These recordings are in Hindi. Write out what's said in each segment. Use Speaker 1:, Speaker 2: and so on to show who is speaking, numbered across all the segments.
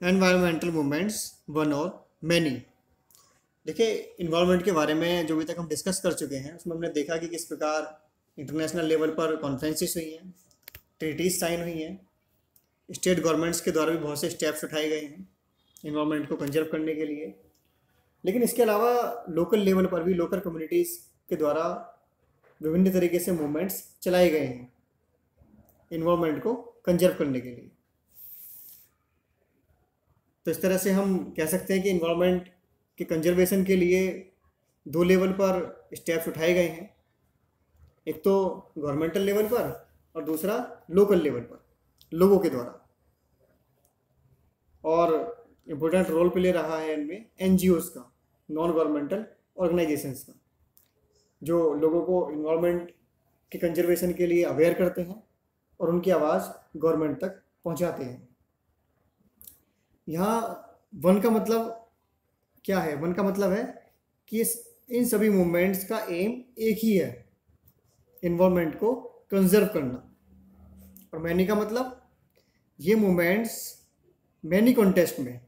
Speaker 1: एनवायरमेंटल मूवमेंट्स वन और मैनी। देखिए, इन्वायरमेंट के बारे में जो अभी तक हम डिस्कस कर चुके हैं उसमें हमने देखा कि किस प्रकार इंटरनेशनल लेवल पर कॉन्फ्रेंसेस हुई हैं, ट्रीटीज साइन हुई हैं, स्टेट गवर्नमेंट्स के द्वारा भी बहुत से स्टेप्स उठाए गए हैं इन्वायरमेंट को कंजर्व करने के लिए। लेकिन इसके अलावा लोकल लेवल पर भी लोकल कम्युनिटीज़ के द्वारा विभिन्न तरीके से मूवमेंट्स चलाए गए हैं इन्वायरमेंट को कंजर्व करने के लिए। तो इस तरह से हम कह सकते हैं कि इन्वायरमेंट के कंजर्वेशन के लिए दो लेवल पर स्टेप्स उठाए गए हैं, एक तो गवर्नमेंटल लेवल पर और दूसरा लोकल लेवल पर लोगों के द्वारा। और इम्पोर्टेंट रोल प्ले रहा है इनमें एनजीओज़ का, नॉन गवर्नमेंटल ऑर्गेनाइजेशंस का, जो लोगों को इन्वायरमेंट के कंजर्वेशन के लिए अवेयर करते हैं और उनकी आवाज़ गवर्नमेंट तक पहुंचाते हैं। यहाँ वन का मतलब क्या है? वन का मतलब है कि इन सभी मूवमेंट्स का एम एक ही है, इन्वायरमेंट को कंजर्व करना। और मैनी का मतलब ये मूवमेंट्स मैनी कॉन्टेस्ट में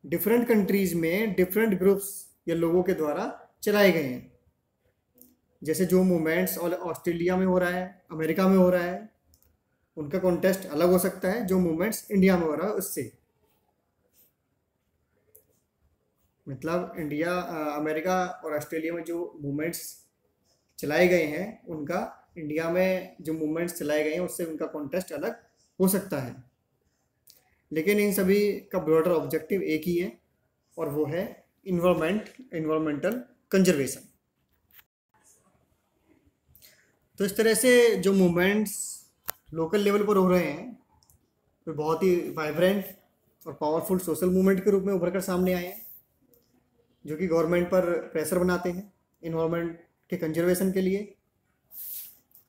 Speaker 1: डिफरेंट कंट्रीज़ में डिफरेंट ग्रुप्स या लोगों के द्वारा चलाए गए हैं। जैसे जो मूवमेंट्स ऑस्ट्रेलिया में हो रहा है, अमेरिका में हो रहा है, उनका कॉन्टेस्ट अलग हो सकता है जो मूवमेंट्स इंडिया में हो रहा है उससे। मतलब इंडिया, अमेरिका और ऑस्ट्रेलिया में जो मूवमेंट्स चलाए गए हैं उनका इंडिया में जो मूवमेंट्स चलाए गए हैं उससे उनका कॉन्टेस्ट अलग हो सकता है, लेकिन इन सभी का ब्रॉडर ऑब्जेक्टिव एक ही है और वो है इन्वायरमेंटल कंजर्वेशन। तो इस तरह से जो मूवमेंट्स लोकल लेवल पर हो रहे हैं वो बहुत ही वाइब्रेंट और पावरफुल सोशल मूवमेंट के रूप में उभर कर सामने आए हैं, जो कि गवर्नमेंट पर प्रेशर बनाते हैं इन्वायरमेंट के कंजर्वेशन के लिए।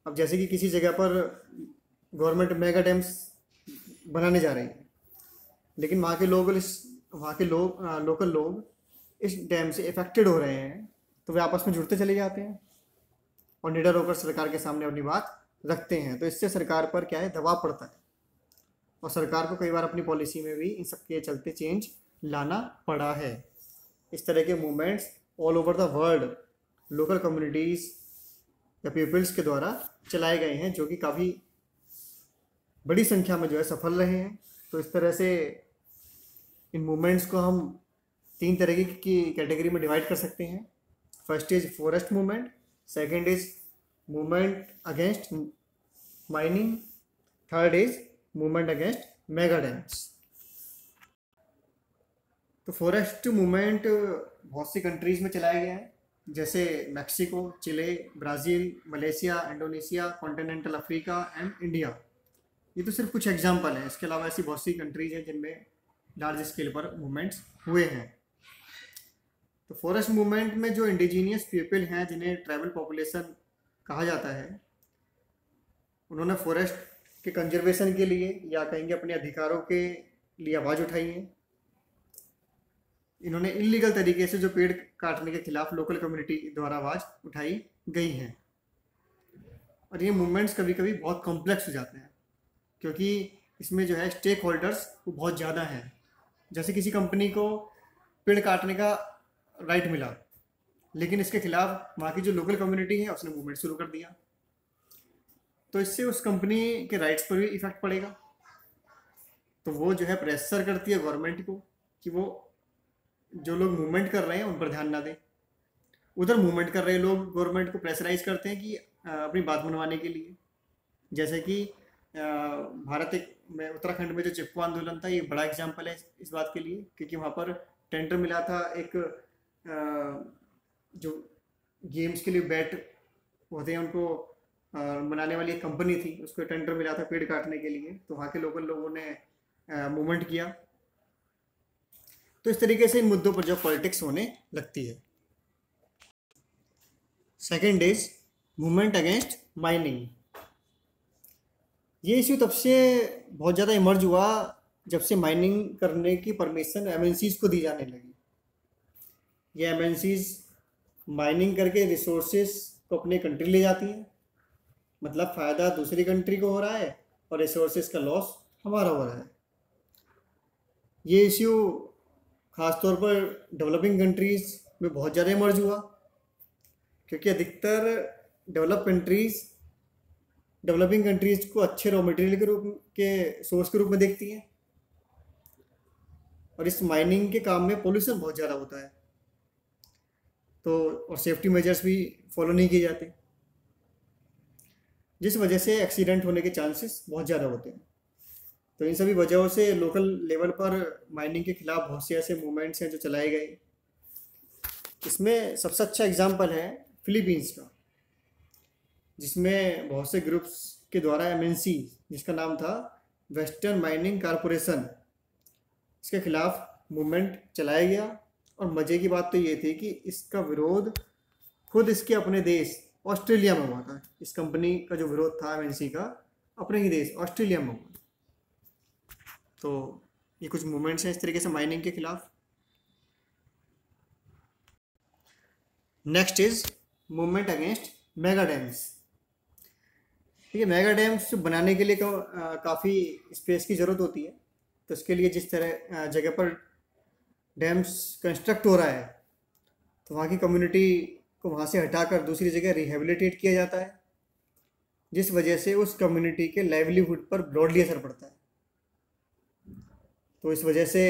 Speaker 1: अब जैसे कि किसी जगह पर गवर्नमेंट मेगा डैम्स बनाने जा रही है, लेकिन वहाँ के लोकल लोग इस डैम से इफेक्टेड हो रहे हैं, तो वे आपस में जुड़ते चले जाते हैं और निडर होकर सरकार के सामने अपनी बात रखते हैं। तो इससे सरकार पर क्या है, दबाव पड़ता है और सरकार को कई बार अपनी पॉलिसी में भी इन सब के चलते चेंज लाना पड़ा है। इस तरह के movements all over the world local communities या पीपल्स के द्वारा चलाए गए हैं, जो कि काफ़ी बड़ी संख्या में जो है सफल रहे हैं। तो इस तरह से इन मूवमेंट्स को हम तीन तरह की कैटेगरी में डिवाइड कर सकते हैं। First is forest movement, second is movement against mining, third is movement against mega dams. तो फॉरेस्ट मूवमेंट बहुत सी कंट्रीज़ में चलाया गया है, जैसे Mexico, Chile, Brazil, Malaysia, Indonesia, continental Africa and India. ये तो सिर्फ कुछ एग्जांपल हैं, इसके अलावा ऐसी बहुत सी कंट्रीज़ हैं जिनमें लार्ज स्केल पर मूवमेंट्स हुए हैं। तो फॉरेस्ट मूवमेंट में जो इंडिजीनियस पीपल हैं, जिन्हें ट्राइबल पॉपुलेशन कहा जाता है, उन्होंने फॉरेस्ट के कंजर्वेशन के लिए या कहेंगे अपने अधिकारों के लिए आवाज़ उठाई है। इन्होंने इलीगल तरीके से जो पेड़ काटने के खिलाफ लोकल कम्युनिटी द्वारा आवाज़ उठाई गई है। और ये मूवमेंट्स कभी कभी बहुत कॉम्प्लेक्स हो जाते हैं, क्योंकि इसमें जो है स्टेक होल्डर्स वो बहुत ज़्यादा हैं। जैसे किसी कंपनी को पेड़ काटने का राइट मिला, लेकिन इसके खिलाफ वहाँ की जो लोकल कम्युनिटी है उसने मूवमेंट शुरू कर दिया, तो इससे उस कंपनी के राइट्स पर भी इफेक्ट पड़ेगा। तो वो जो है प्रेशर करती है गवर्नमेंट को कि वो जो लोग मूवमेंट कर रहे हैं उन पर ध्यान ना दें। उधर मूवमेंट कर रहे लोग गवर्नमेंट को प्रेशराइज करते हैं कि अपनी बात मनवाने के लिए। जैसे कि में उत्तराखंड में जो चिपको आंदोलन था, ये बड़ा एग्जाम्पल है इस बात के लिए, क्योंकि वहाँ पर टेंडर मिला था एक जो गेम्स के लिए बैट होते हैं उनको बनाने वाली एक कंपनी थी, उसको टेंडर मिला था पेड़ काटने के लिए। तो वहाँ के लोकल लोगों ने मूवमेंट किया। तो इस तरीके से इन मुद्दों पर जो पॉलिटिक्स होने लगती है। Second is movement against mining. ये इशू तब से बहुत ज़्यादा इमर्ज हुआ जब से माइनिंग करने की परमिशन एमएनसीज़ को दी जाने लगी। ये एमएनसीज़ माइनिंग करके रिसोर्सेज को अपने कंट्री ले जाती हैं, मतलब फ़ायदा दूसरी कंट्री को हो रहा है और रिसोर्सेज का लॉस हमारा हो रहा है। ये इश्यू ख़ासतौर पर डेवलपिंग कंट्रीज़ में बहुत ज़्यादा इमर्ज हुआ, क्योंकि अधिकतर डेवलप कंट्रीज़ डेवलपिंग कंट्रीज़ को अच्छे रॉ मटेरियल के सोर्स के रूप में देखती हैं, और इस माइनिंग के काम में पोल्यूशन बहुत ज़्यादा होता है, तो और सेफ्टी मेजर्स भी फॉलो नहीं किए जाते, जिस वजह से एक्सीडेंट होने के चांसेस बहुत ज़्यादा होते हैं। तो इन सभी वजहों से लोकल लेवल पर माइनिंग के खिलाफ बहुत से ऐसे मूवमेंट्स हैं जो चलाए गए। इसमें सबसे अच्छा एग्जांपल है फिलीपींस का, जिसमें बहुत से ग्रुप्स के द्वारा एमएनसी, जिसका नाम था वेस्टर्न माइनिंग कारपोरेशन, इसके खिलाफ मूवमेंट चलाया गया। और मज़े की बात तो ये थी कि इसका विरोध खुद इसके अपने देश ऑस्ट्रेलिया में हुआ था। इस कंपनी का जो विरोध था एमएनसी का, अपने ही देश ऑस्ट्रेलिया में हुआ। तो ये कुछ मूवमेंट्स हैं इस तरीके से माइनिंग के खिलाफ। Next is movement against mega dams. ठीक है, मेगा डैम्स बनाने के लिए काफ़ी स्पेस की ज़रूरत होती है, तो इसके लिए जिस तरह जगह पर डैम्स कंस्ट्रक्ट हो रहा है, तो वहाँ की कम्युनिटी को वहाँ से हटाकर दूसरी जगह रिहेबिलिटेट किया जाता है, जिस वजह से उस कम्युनिटी के लाइवलीहुड पर ब्रॉडली असर पड़ता है। तो इस वजह से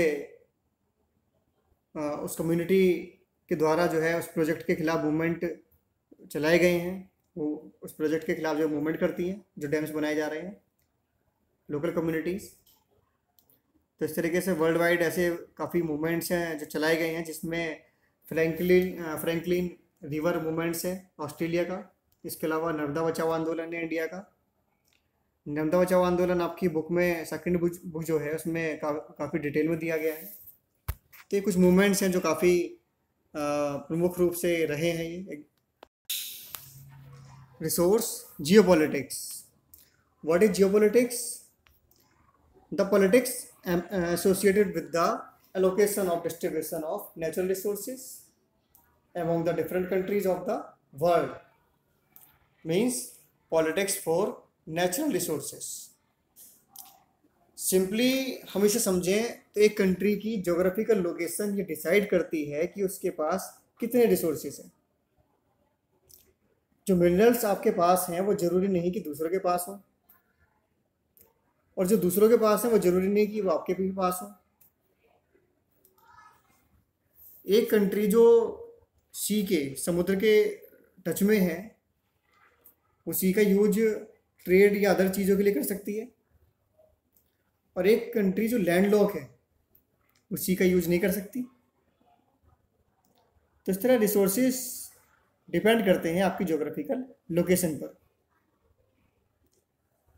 Speaker 1: उस कम्युनिटी के द्वारा जो है उस प्रोजेक्ट के खिलाफ मूवमेंट चलाए गए हैं। वो उस प्रोजेक्ट के खिलाफ जो मूवमेंट करती हैं, जो डैम्स बनाए जा रहे हैं, लोकल कम्युनिटीज़। तो इस तरीके से वर्ल्ड वाइड ऐसे काफ़ी मूवमेंट्स हैं जो चलाए गए हैं, जिसमें फ्रैंकलिन रिवर मूवमेंट्स है ऑस्ट्रेलिया का। इसके अलावा नर्मदा बचाओ आंदोलन है इंडिया का। नर्मदा बचाओ आंदोलन आपकी बुक में सेकंड बुक जो है उसमें काफ़ी डिटेल में दिया गया है। तो ये कुछ मूवमेंट्स हैं जो काफ़ी प्रमुख रूप से रहे हैं। ये resource geopolitics. What is geopolitics? The politics associated with the allocation of distribution of natural resources among the different countries of the world, means politics for natural resources। Simply हम इसे समझें तो एक कंट्री की जोग्राफिकल लोकेशन ये डिसाइड करती है कि उसके पास कितने रिसोर्सेज हैं। जो मिनरल्स आपके पास हैं वो ज़रूरी नहीं कि दूसरों के पास हों, और जो दूसरों के पास है वो ज़रूरी नहीं कि वो आपके भी पास हो। एक कंट्री जो सी के समुद्र के टच में है, वो सी का यूज ट्रेड या अदर चीज़ों के लिए कर सकती है, और एक कंट्री जो लैंड लॉक है वो सी का यूज नहीं कर सकती। तो इस तरह रिसोर्सेस डिपेंड करते हैं आपकी जोग्राफिकल लोकेशन पर,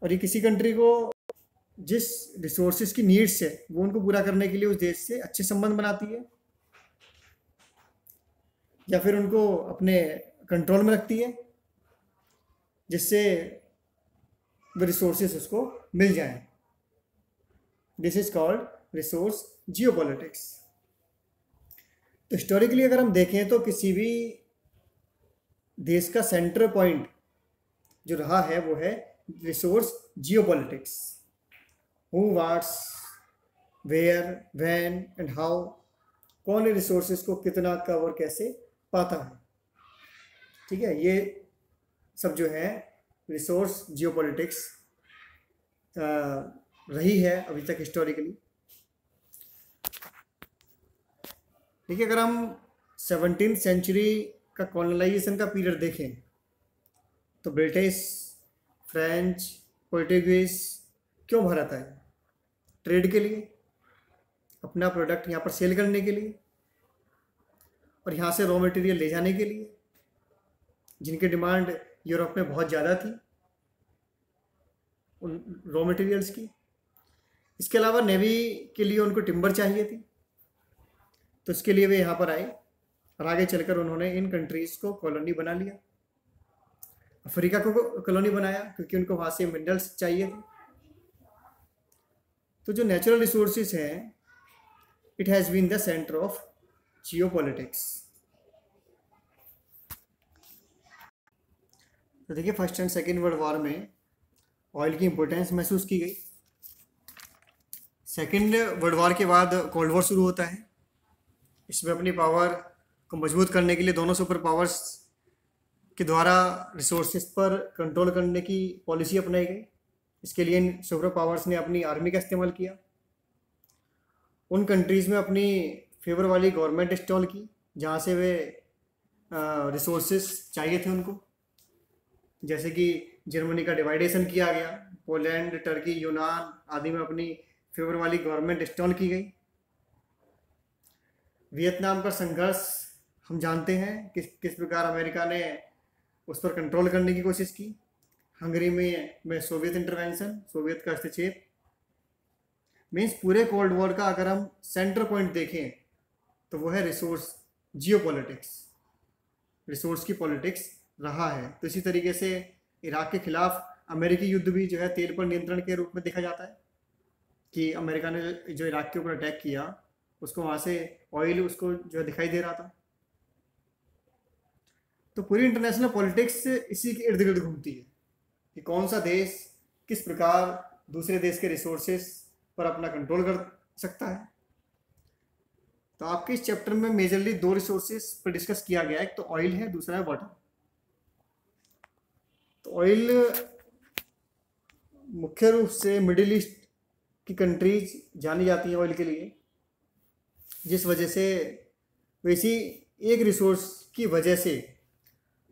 Speaker 1: और ये किसी कंट्री को जिस रिसोर्सेज की नीड्स है वो उनको पूरा करने के लिए उस देश से अच्छे संबंध बनाती है, या फिर उनको अपने कंट्रोल में रखती है, जिससे वो रिसोर्सेज उसको मिल जाएं। This is called resource geopolitics. तो हिस्टोरिकली अगर हम देखें तो किसी भी देश का सेंटर पॉइंट जो रहा है वो है resource geopolitics. Who, what's, where, when and how, कौन रिसोर्सेज को कितना कब और कैसे पाता है। ठीक है, ये सब जो है रिसोर्स जियोपॉलिटिक्स रही है अभी तक हिस्टोरिकली। देखिए, अगर हम 17th सेंचुरी का कॉलोनाइजेशन का पीरियड देखें तो ब्रिटिश, फ्रेंच, पोर्टुगीज क्यों भारत आए? ट्रेड के लिए, अपना प्रोडक्ट यहाँ पर सेल करने के लिए, और यहाँ से रॉ मटेरियल ले जाने के लिए, जिनकी डिमांड यूरोप में बहुत ज़्यादा थी उन रॉ मटेरियल्स की। इसके अलावा नेवी के लिए उनको टिम्बर चाहिए थी, तो इसके लिए वे यहाँ पर आए, और आगे चलकर उन्होंने इन कंट्रीज़ को कॉलोनी बना लिया। अफ्रीका को कॉलोनी बनाया क्योंकि उनको वहाँ से मिनरल्स चाहिए थे। तो जो नेचुरल रिसोर्सेज हैं, it has been the centre of geopolitics. तो देखिए, first and second world war में ऑयल की इंपॉर्टेंस महसूस की गई। सेकेंड वर्ल्ड वॉर के बाद कोल्ड वॉर शुरू होता है। इसमें अपनी पावर को मजबूत करने के लिए दोनों सुपर पावर्स के द्वारा रिसोर्सेज पर कंट्रोल करने की पॉलिसी अपनाई गई। इसके लिए इन सुपर पावर्स ने अपनी आर्मी का इस्तेमाल किया। उन कंट्रीज़ में अपनी फेवर वाली गवर्नमेंट इंस्टॉल की जहाँ से वे रिसोर्सेज चाहिए थे उनको, जैसे कि जर्मनी का डिवाइडेशन किया गया, पोलैंड, टर्की, यूनान आदि में अपनी फेवर वाली गवर्नमेंट इंस्टॉल की गई। वियतनाम का संघर्ष हम जानते हैं किस प्रकार अमेरिका ने उस पर कंट्रोल करने की कोशिश की। हंगरी में सोवियत इंटरवेंशन, सोवियत का हस्तक्षेप। मीन्स पूरे कोल्ड वॉर का अगर हम सेंटर पॉइंट देखें तो वो है रिसोर्स, जियोपॉलिटिक्स, रिसोर्स की पॉलिटिक्स रहा है। तो इसी तरीके से इराक के खिलाफ अमेरिकी युद्ध भी जो है तेल पर नियंत्रण के रूप में देखा जाता है कि अमेरिका ने जो इराक के ऊपर अटैक किया उसको वहाँ से ऑयल उसको जो है दिखाई दे रहा था। तो पूरी इंटरनेशनल पॉलिटिक्स इसी के इर्द गिर्द घूमती है कि कौन सा देश किस प्रकार दूसरे देश के रिसोर्सेस पर अपना कंट्रोल कर सकता है। तो आपके इस चैप्टर में मेजरली दो रिसोर्सेस पर डिस्कस किया गया है, एक तो ऑयल है, दूसरा है वाटर। तो ऑयल मुख्य रूप से मिडिल ईस्ट की कंट्रीज जानी जाती हैं ऑयल के लिए, जिस वजह से वैसी एक रिसोर्स की वजह से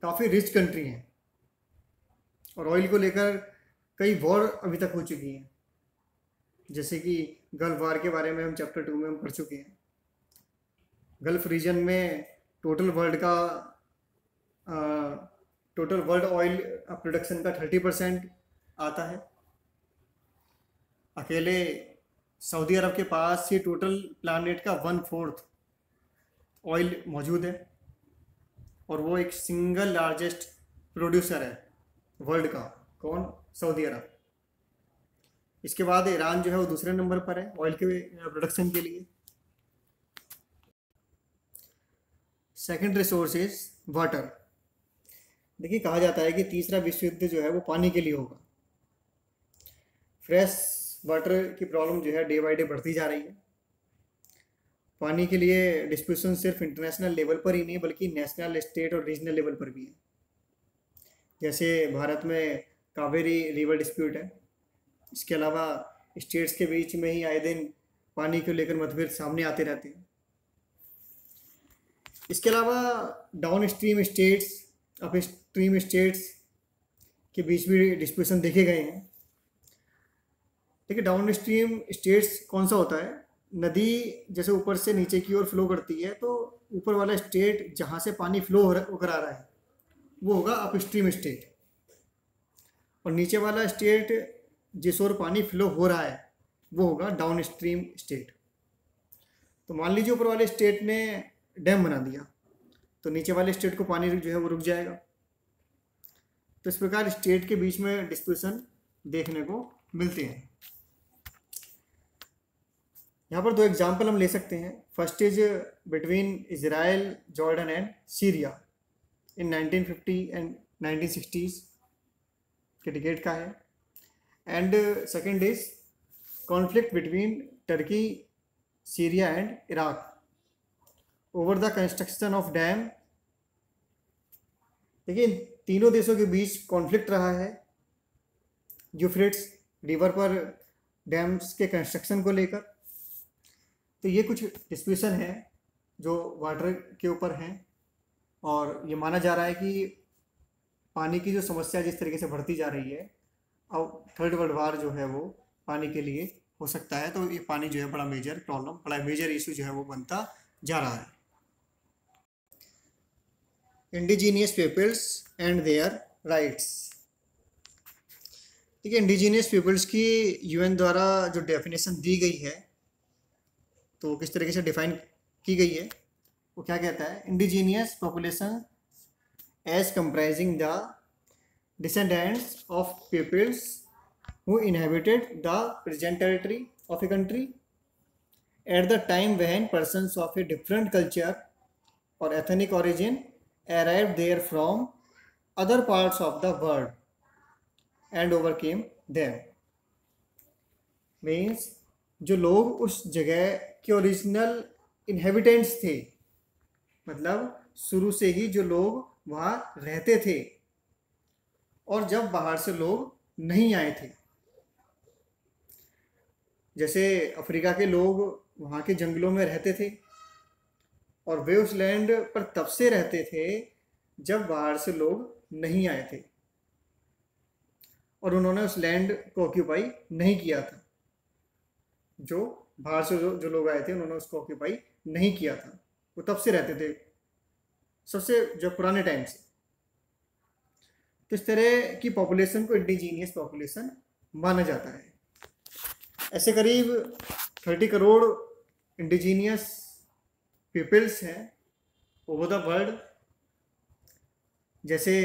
Speaker 1: काफ़ी रिच कंट्री हैं और ऑयल को लेकर कई वॉर अभी तक हो चुकी हैं, जैसे कि गल्फ वार के बारे में हम चैप्टर 2 में हम पढ़ चुके हैं। गल्फ रीजन में टोटल वर्ल्ड ऑयल प्रोडक्शन का 30% आता है। अकेले सऊदी अरब के पास ही टोटल प्लानेट का 1/4 ऑयल मौजूद है और वो एक सिंगल लार्जेस्ट प्रोड्यूसर है वर्ल्ड का। कौन? सऊदी अरब। इसके बाद ईरान जो है वो दूसरे नंबर पर है ऑयल के प्रोडक्शन के लिए। Second resource is water. देखिए, कहा जाता है कि तीसरा विश्व युद्ध जो है वो पानी के लिए होगा। फ्रेश वाटर की प्रॉब्लम जो है डे बाई डे बढ़ती जा रही है। पानी के लिए डिस्प्यूशन सिर्फ इंटरनेशनल लेवल पर ही नहीं बल्कि नेशनल, स्टेट और रीजनल लेवल पर भी है। जैसे भारत में कावेरी रिवर डिस्प्यूट है। इसके अलावा स्टेट्स के बीच में ही आए दिन पानी को लेकर मतभेद सामने आते रहते हैं। इसके अलावा down stream states, up stream states के बीच भी डिस्प्यूशन देखे गए हैं। देखिए, डाउन स्ट्रीम स्टेट्स कौन सा होता है? नदी जैसे ऊपर से नीचे की ओर फ्लो करती है तो ऊपर वाला स्टेट जहाँ से पानी फ्लो होकर आ रहा है वो होगा अप स्ट्रीम स्टेट, और नीचे वाला स्टेट जिस ओर पानी फ्लो हो रहा है वो होगा डाउन स्ट्रीम स्टेट। तो मान लीजिए ऊपर वाले स्टेट ने डैम बना दिया तो नीचे वाले स्टेट को पानी जो है वो रुक जाएगा। तो इस प्रकार स्टेट के बीच में डिस्प्यूशन देखने को मिलते हैं। यहाँ पर दो एग्जाम्पल हम ले सकते हैं। First is between Israel, Jordan and Syria in 1950 and 1960s के डिकेड का है। And second is conflict between Turkey, Syria and Iraq over the construction of dam. देखिए, तीनों देशों के बीच कॉन्फ्लिक्ट रहा है यूफ्रेट्स रिवर पर डैम्स के कंस्ट्रक्शन को लेकर। तो ये कुछ डिस्प्यूशन है जो वाटर के ऊपर हैं और ये माना जा रहा है कि पानी की जो समस्या जिस तरीके से बढ़ती जा रही है, अब थर्ड वर्ल्ड वार जो है वो पानी के लिए हो सकता है। तो ये पानी जो है बड़ा मेजर प्रॉब्लम, बड़ा मेजर इशू जो है वो बनता जा रहा है। Indigenous peoples and their rights. देखिए, इंडिजीनियस पीपल्स की यूएन द्वारा जो डेफिनेशन दी गई है तो किस तरीके से डिफाइन की गई है, वो क्या कहता है? Indigenous population as comprising the descendants of peoples who inhabited the present territory of a country at the time when persons of a different culture or ethnic origin arrived there from other parts of the world and overcame them. Means जो लोग उस जगह के ओरिजिनल इनहेबिटेंट्स थे, मतलब शुरू से ही जो लोग वहाँ रहते थे और जब बाहर से लोग नहीं आए थे। जैसे अफ्रीका के लोग वहाँ के जंगलों में रहते थे और वे उस लैंड पर तब से रहते थे जब बाहर से लोग नहीं आए थे और उन्होंने उस लैंड को ऑक्यूपाई नहीं किया था। जो बाहर से जो लोग आए थे उन्होंने उसको ऑक्यूपाई नहीं किया था, वो तब से रहते थे, सबसे जो पुराने टाइम से। तो इस तरह की पॉपुलेशन को इंडिजीनियस पॉपुलेशन माना जाता है। ऐसे करीब 30 करोड़ इंडिजीनियस पीपल्स हैं ओवर द वर्ल्ड, जैसे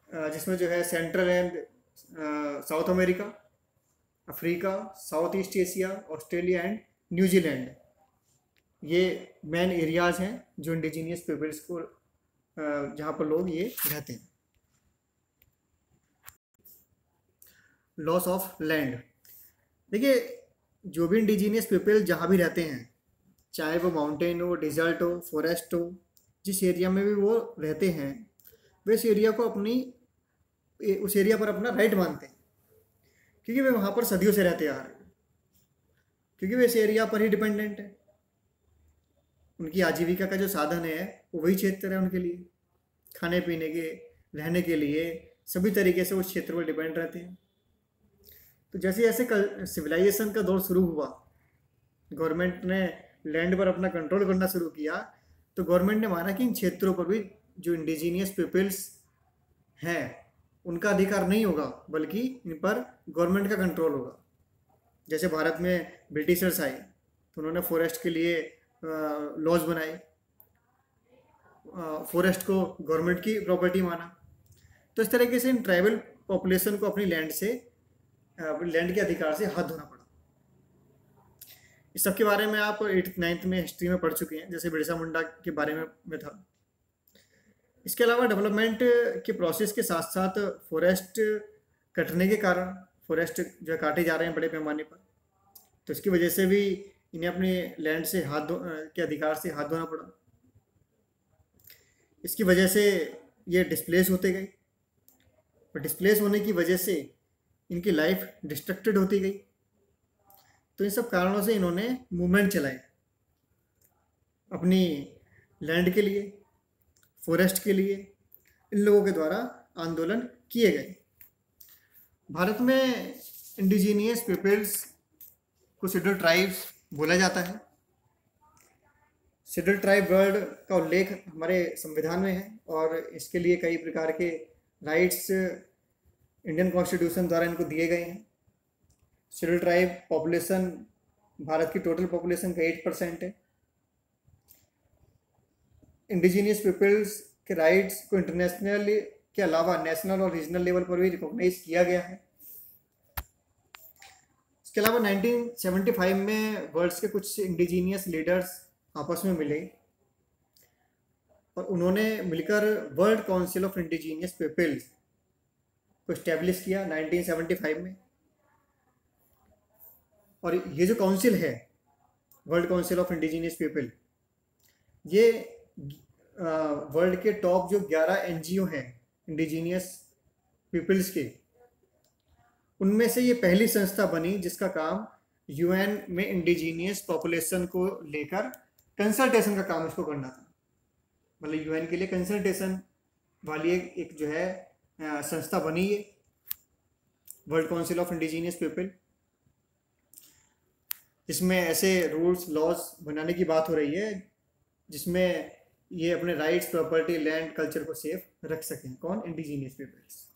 Speaker 1: जिसमें जो है central and south America, Africa, south east Asia, Australia and New Zealand, ये मेन एरियाज हैं जो इंडिजीनियस पीपल्स को जहाँ पर लोग ये रहते हैं। Loss of land. देखिए, जो भी इंडिजीनियस पीपल जहाँ भी रहते हैं, चाहे वो माउंटेन हो, डिजर्ट हो, फॉरेस्ट हो, जिस एरिया में भी वो रहते हैं, वे इस एरिया को उस एरिया पर अपना राइट मानते हैं, क्योंकि वे वहाँ पर सदियों से रहते आ रहे हैं, क्योंकि वे इस एरिया पर ही डिपेंडेंट है। उनकी आजीविका का जो साधन है वो वही क्षेत्र है उनके लिए, खाने पीने के, रहने के लिए सभी तरीके से उस क्षेत्र पर डिपेंड रहते हैं। तो जैसे जैसे सिविलाइजेशन का दौर शुरू हुआ, गवर्नमेंट ने लैंड पर अपना कंट्रोल करना शुरू किया, तो गवर्नमेंट ने माना कि इन क्षेत्रों पर भी जो इंडिजीनियस पीपल्स हैं उनका अधिकार नहीं होगा, बल्कि इन पर गवर्नमेंट का कंट्रोल होगा। जैसे भारत में ब्रिटिशर्स आए तो उन्होंने फॉरेस्ट के लिए लॉज बनाए, फॉरेस्ट को गवर्नमेंट की प्रॉपर्टी माना। तो इस तरीके से इन ट्राइबल पॉपुलेशन को अपनी लैंड के अधिकार से हाथ धोना पड़ा। इस सब के बारे में आप 8th 9th में हिस्ट्री में पढ़ चुके हैं, जैसे बिरसा मुंडा के बारे में था। इसके अलावा डेवलपमेंट के प्रोसेस के साथ साथ फॉरेस्ट कटने के कारण फॉरेस्ट जो है काटे जा रहे हैं बड़े पैमाने पर, तो इसकी वजह से भी इन्हें अपने लैंड से के अधिकार से हाथ धोना पड़ा। इसकी वजह से ये डिस्प्लेस होते गए और डिस्प्लेस होने की वजह से इनकी लाइफ डिस्ट्रक्टेड होती गई। तो इन सब कारणों से इन्होंने मूवमेंट चलाए अपनी लैंड के लिए, फॉरेस्ट के लिए। इन लोगों के द्वारा आंदोलन किए गए। भारत में इंडिजीनियस पीपल्स को शेड्यूल ट्राइब्स बोला जाता है। शेड्यूल ट्राइब वर्ड का उल्लेख हमारे संविधान में है और इसके लिए कई प्रकार के राइट्स इंडियन कॉन्स्टिट्यूशन द्वारा इनको दिए गए हैं। शेड्यूल ट्राइब पॉपुलेशन भारत की टोटल पॉपुलेशन का 8% है। इंडिजीनियस पीपल्स के राइट्स को इंटरनेशनल के अलावा नेशनल और रीजनल लेवल पर भी रिकॉग्नाइज किया गया है। इसके अलावा 1975 में वर्ल्ड के कुछ इंडिजीनियस लीडर्स आपस में मिले और उन्होंने मिलकर world council of indigenous peoples को इस्टेब्लिश किया 1975 में। और ये जो काउंसिल है, world council of indigenous people, ये वर्ल्ड के टॉप जो 11 NGO हैं इंडिजीनियस पीपल्स के, उनमें से ये पहली संस्था बनी जिसका काम UN में इंडिजीनियस पॉपुलेशन को लेकर कंसल्टेशन का काम इसको करना था। मतलब UN के लिए कंसल्टेशन वाली एक जो है संस्था बनी है, world council of indigenous people, जिसमें ऐसे रूल्स लॉज बनाने की बात हो रही है जिसमें ये अपने राइट्स, प्रॉपर्टी, लैंड, कल्चर को सेफ रख सकें। कौन? Indigenous peoples.